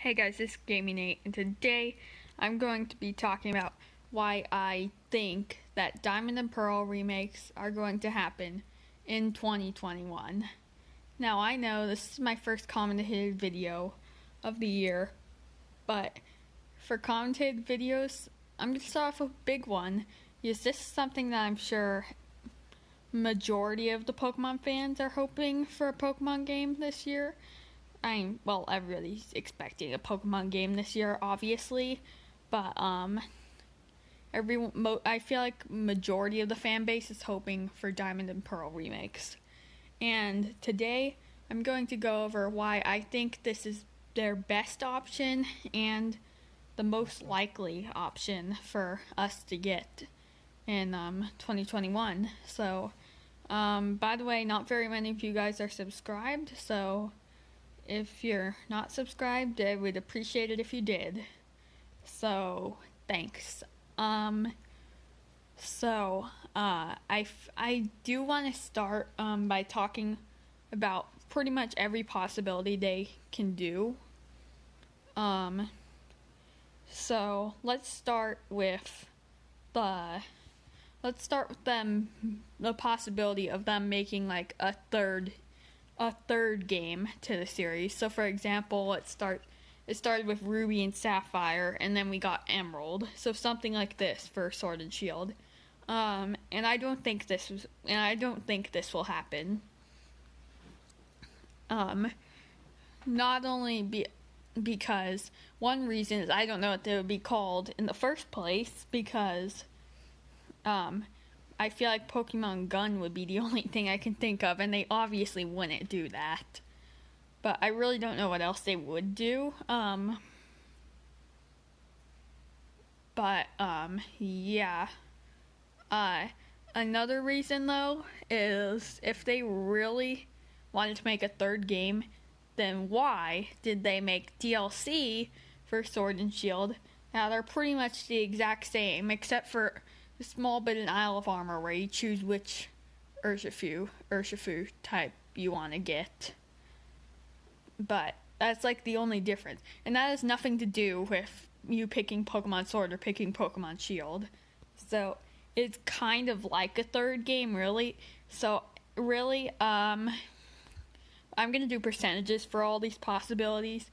Hey guys, this is Gaming Nate, and today I'm going to be talking about why I think that Diamond and Pearl remakes are going to happen in 2021. Now, I know this is my first commentated video of the year, but for commentated videos, I'm going to start off with a big one, because this is something that I'm sure majority of the Pokemon fans are hoping for a Pokemon game this year. Everybody's expecting a Pokemon game this year, obviously, but I feel like majority of the fan base is hoping for Diamond and Pearl remakes. And today, I'm going to go over why I think this is their best option and the most likely option for us to get in 2021. So, by the way, not very many of you guys are subscribed, so if you're not subscribed, I would appreciate it if you did. So, thanks. I do want to start by talking about pretty much every possibility they can do. So let's start with the possibility of them making like a third game to the series. So for example, it started with Ruby and Sapphire, and then we got Emerald. So something like this for Sword and Shield. And I don't think this will happen. Not only because one reason is I don't know what they would be called in the first place, because I feel like Pokemon Gun would be the only thing I can think of, and they obviously wouldn't do that. But I really don't know what else they would do. Yeah. Another reason, though, is if they really wanted to make a third game, then why did they make DLC for Sword and Shield? Now, they're pretty much the exact same, except for a small bit in Isle of Armor where you choose which Urshifu type you want to get. But that's like the only difference. And that has nothing to do with you picking Pokemon Sword or picking Pokemon Shield. So it's kind of like a third game, really. So really, I'm going to do percentages for all these possibilities.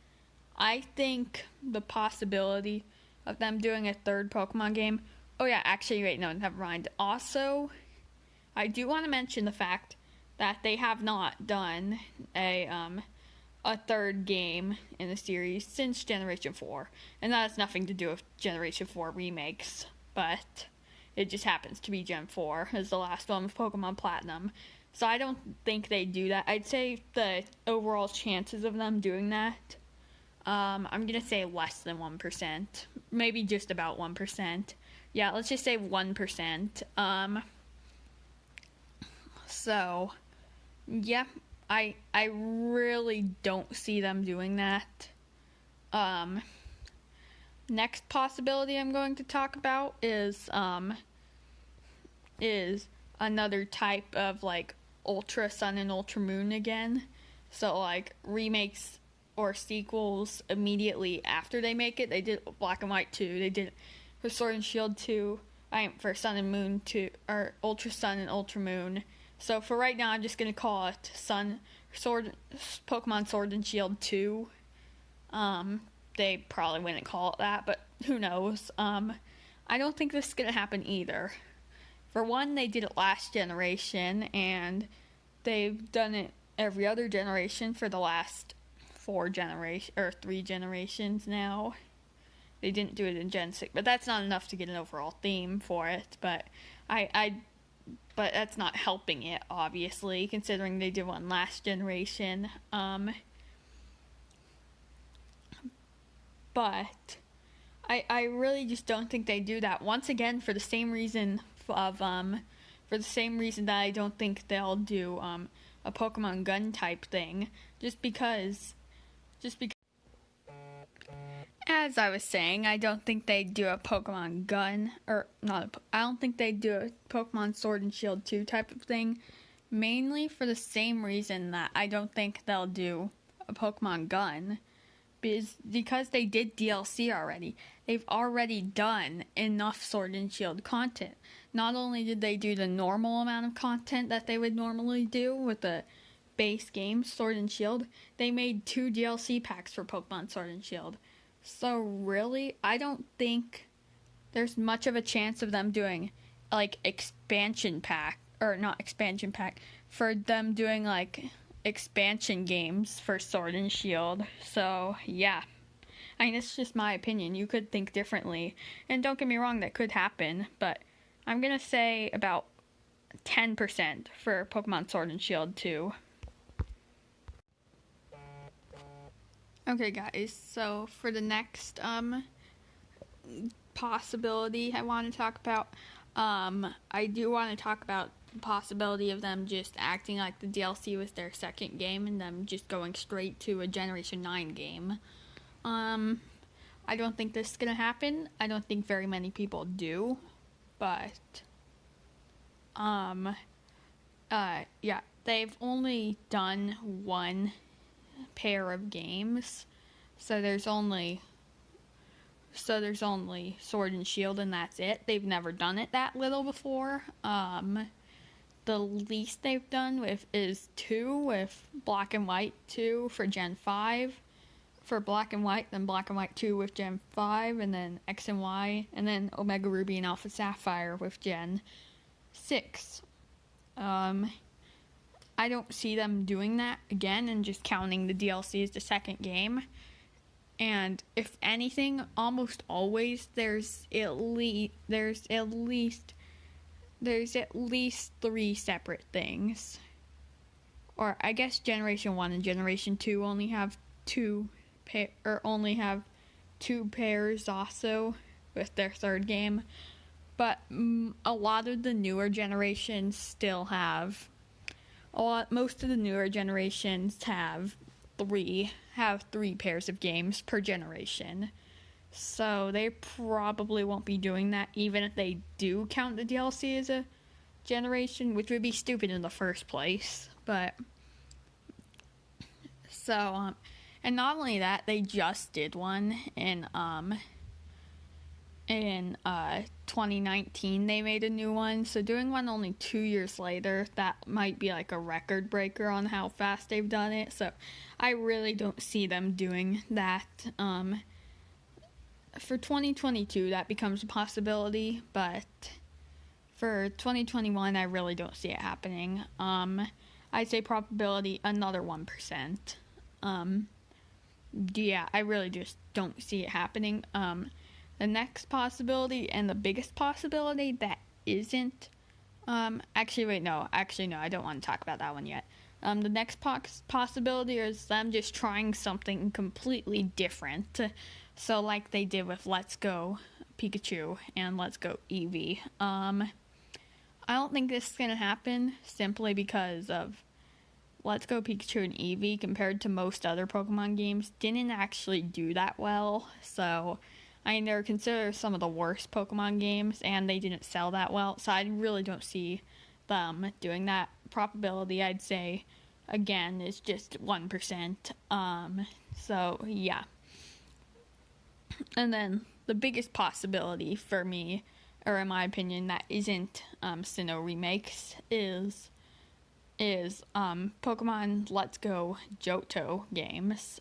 I think the possibility of them doing a third Pokemon game. Oh yeah, actually, wait, no, never mind. Also, I do want to mention the fact that they have not done a third game in the series since Generation 4. And that has nothing to do with Generation 4 remakes, but it just happens to be Gen 4 as the last one with Pokemon Platinum. So I don't think they do that. I'd say the overall chances of them doing that, I'm going to say less than 1%. Maybe just about 1%. Yeah, let's just say 1%. So, yeah, I really don't see them doing that. Next possibility I'm going to talk about is another type of, like, Ultra Sun and Ultra Moon again. So, like, remakes or sequels immediately after they make it. They did Black and White 2. They did for Sword and Shield 2, for Sun and Moon 2, or Ultra Sun and Ultra Moon. So for right now, I'm just going to call it Pokemon Sword and Shield 2. They probably wouldn't call it that, but who knows. I don't think this is going to happen either. For one, they did it last generation, and they've done it every other generation for the last 3 generations now. They didn't do it in Gen 6, but that's not enough to get an overall theme for it. But but that's not helping it, obviously, considering they did one last generation. But I really just don't think they do that. Once again, for the same reason that I don't think they'll do a Pokemon Gun type thing, just because. As I was saying, I don't think they'd do a Pokemon Gun, I don't think they'd do a Pokemon Sword and Shield 2 type of thing, mainly for the same reason that I don't think they'll do a Pokemon Gun. because they did DLC already. They've already done enough Sword and Shield content. Not only did they do the normal amount of content that they would normally do with the base game, Sword and Shield, they made 2 DLC packs for Pokemon Sword and Shield. So really, I don't think there's much of a chance of them doing like expansion pack, or not expansion pack, for them doing like expansion games for Sword and Shield. So yeah, I mean, it's just my opinion. You could think differently, and don't get me wrong, that could happen, but I'm gonna say about 10% for Pokemon Sword and Shield 2. Okay guys, so for the next possibility I want to talk about, I do want to talk about the possibility of them just acting like the DLC was their second game and them just going straight to a Generation 9 game. I don't think this is gonna happen. I don't think very many people do, but yeah, they've only done one pair of games, so there's only Sword and Shield, and that's it. They've never done it that little before. The least they've done with is 2, with Black and White 2 for Gen 5 for Black and White, then Black and White 2 with Gen 5, and then X and Y, and then Omega Ruby and Alpha Sapphire with Gen 6. I don't see them doing that again and just counting the DLC as the second game. And if anything, almost always there's at least 3 separate things. Or I guess Generation 1 and Generation 2 only have 2 pairs also with their third game. But a lot of the newer generations still have most of the newer generations have 3 pairs of games per generation. So they probably won't be doing that, even if they do count the DLC as a generation, which would be stupid in the first place. But so and not only that, they just did one in 2019. They made a new one, so doing one only 2 years later, that might be like a record breaker on how fast they've done it. So I really don't see them doing that. For 2022, that becomes a possibility, but for 2021, I really don't see it happening. I'd say probability another 1%. Yeah, I really just don't see it happening. The next possibility and the biggest possibility that isn't, actually no, I don't want to talk about that one yet. The next possibility is them just trying something completely different. So like they did with Let's Go Pikachu and Let's Go Eevee. I don't think this is going to happen simply because of Let's Go Pikachu and Eevee, compared to most other Pokemon games, didn't actually do that well. So I mean, they're considered some of the worst Pokemon games, and they didn't sell that well, so I really don't see them doing that. Probability, I'd say, again, is just 1%. So, yeah. And then, the biggest possibility for me, or in my opinion, that isn't Sinnoh Remakes, is Pokemon Let's Go Johto games.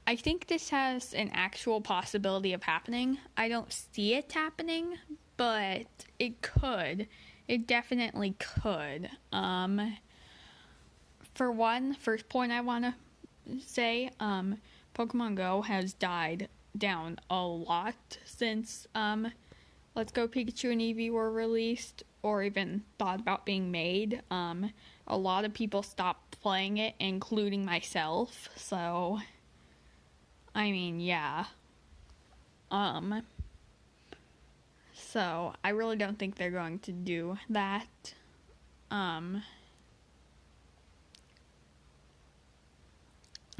I think this has an actual possibility of happening. I don't see it happening, but it could. It definitely could. For one, first point I want to say, Pokemon Go has died down a lot since Let's Go Pikachu and Eevee were released, or even thought about being made. A lot of people stopped playing it, including myself, so I mean, yeah. So I really don't think they're going to do that. And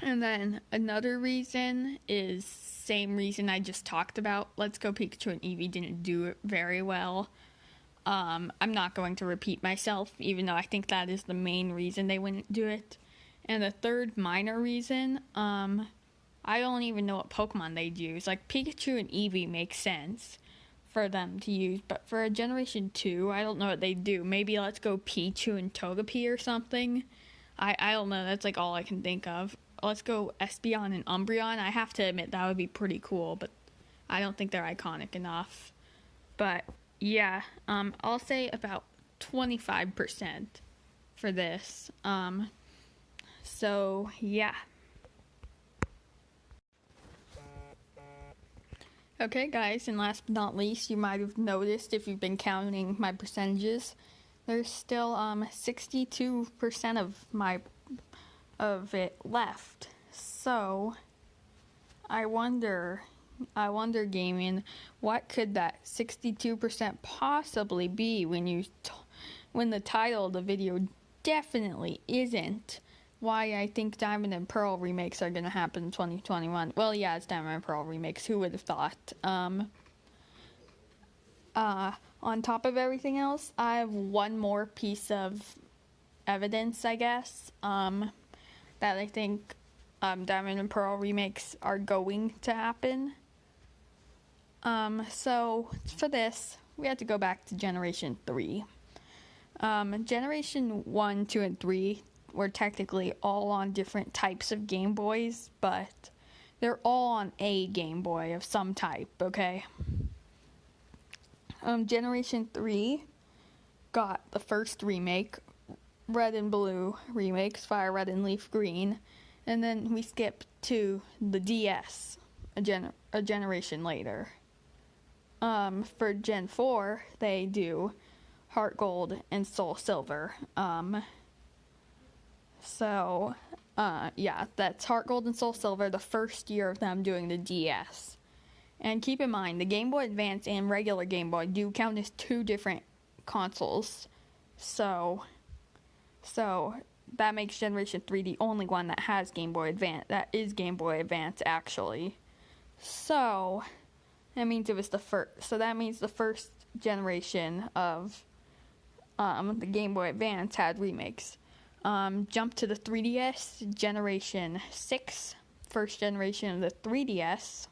then another reason is same reason I just talked about. Let's Go Pikachu and Eevee didn't do it very well. I'm not going to repeat myself, even though I think that is the main reason they wouldn't do it. And the third minor reason, I don't even know what Pokemon they'd use. Like, Pikachu and Eevee make sense for them to use, but for a Generation 2, I don't know what they'd do. Maybe let's go Pichu and Togepi or something. I don't know, that's like all I can think of. Let's go Espeon and Umbreon. I have to admit that would be pretty cool, but I don't think they're iconic enough. But yeah, I'll say about 25% for this. So yeah. Okay guys, and last but not least, you might have noticed if you've been counting my percentages, there's still 62% of it left. So I wonder gaming, what could that 62% possibly be when the title of the video definitely isn't why I think Diamond and Pearl remakes are going to happen in 2021. Well, yeah, it's Diamond and Pearl remakes. Who would have thought? On top of everything else, I have one more piece of evidence, I guess, that I think Diamond and Pearl remakes are going to happen. So for this, we had to go back to Generation 3. Generation 1, 2, and 3 were technically all on different types of Game Boys, but they're all on a Game Boy of some type, okay? Generation 3 got the first remake, Red and Blue remakes, Fire Red and Leaf Green, and then we skipped to the DS a generation later. For Gen 4, they do Heart Gold and Soul Silver. Yeah, that's Heart Gold and Soul Silver, the first year of them doing the DS. And keep in mind, the Game Boy Advance and regular Game Boy do count as two different consoles. So that makes Generation 3 the only one that has Game Boy Advance, that is Game Boy Advance, actually. So that means it was the first. So that means the first generation of the Game Boy Advance had remakes. Jump to the 3DS, Generation 6, first generation of the 3DS.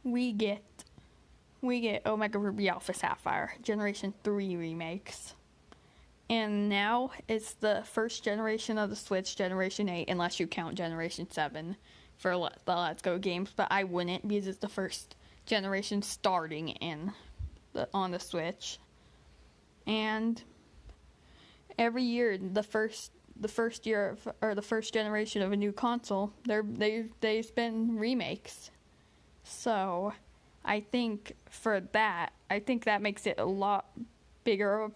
We get Omega Ruby Alpha Sapphire, Generation 3 remakes. And now it's the first generation of the Switch, Generation 8, unless you count Generation 7 for the Let's Go games, but I wouldn't because it's the first generation starting on the Switch. And every year, the first year or the first generation of a new console, there's been remakes. So I think that makes it a lot bigger of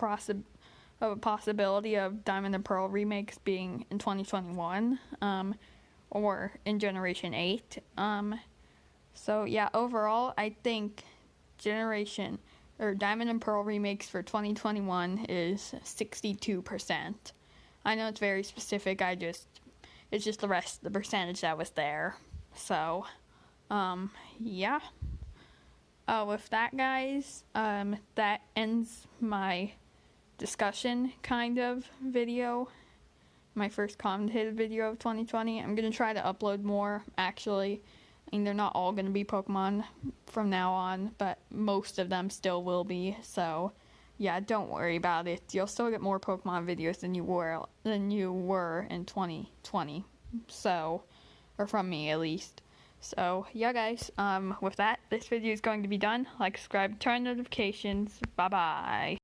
a possibility of Diamond and Pearl remakes being in 2021, or in Generation 8. So yeah, overall, I think Diamond and Pearl remakes for 2021 is 62%. I know it's very specific, it's just the percentage that was there. So, yeah. With that, guys, that ends my discussion kind of video, my first commentated video of 2020. I'm gonna try to upload more, actually. I mean, they're not all gonna be Pokemon from now on, but most of them still will be. So yeah, don't worry about it. You'll still get more Pokemon videos than you were in 2020. So, or from me at least. So yeah, guys, with that, this video is going to be done. Like, subscribe, turn on notifications. Bye bye.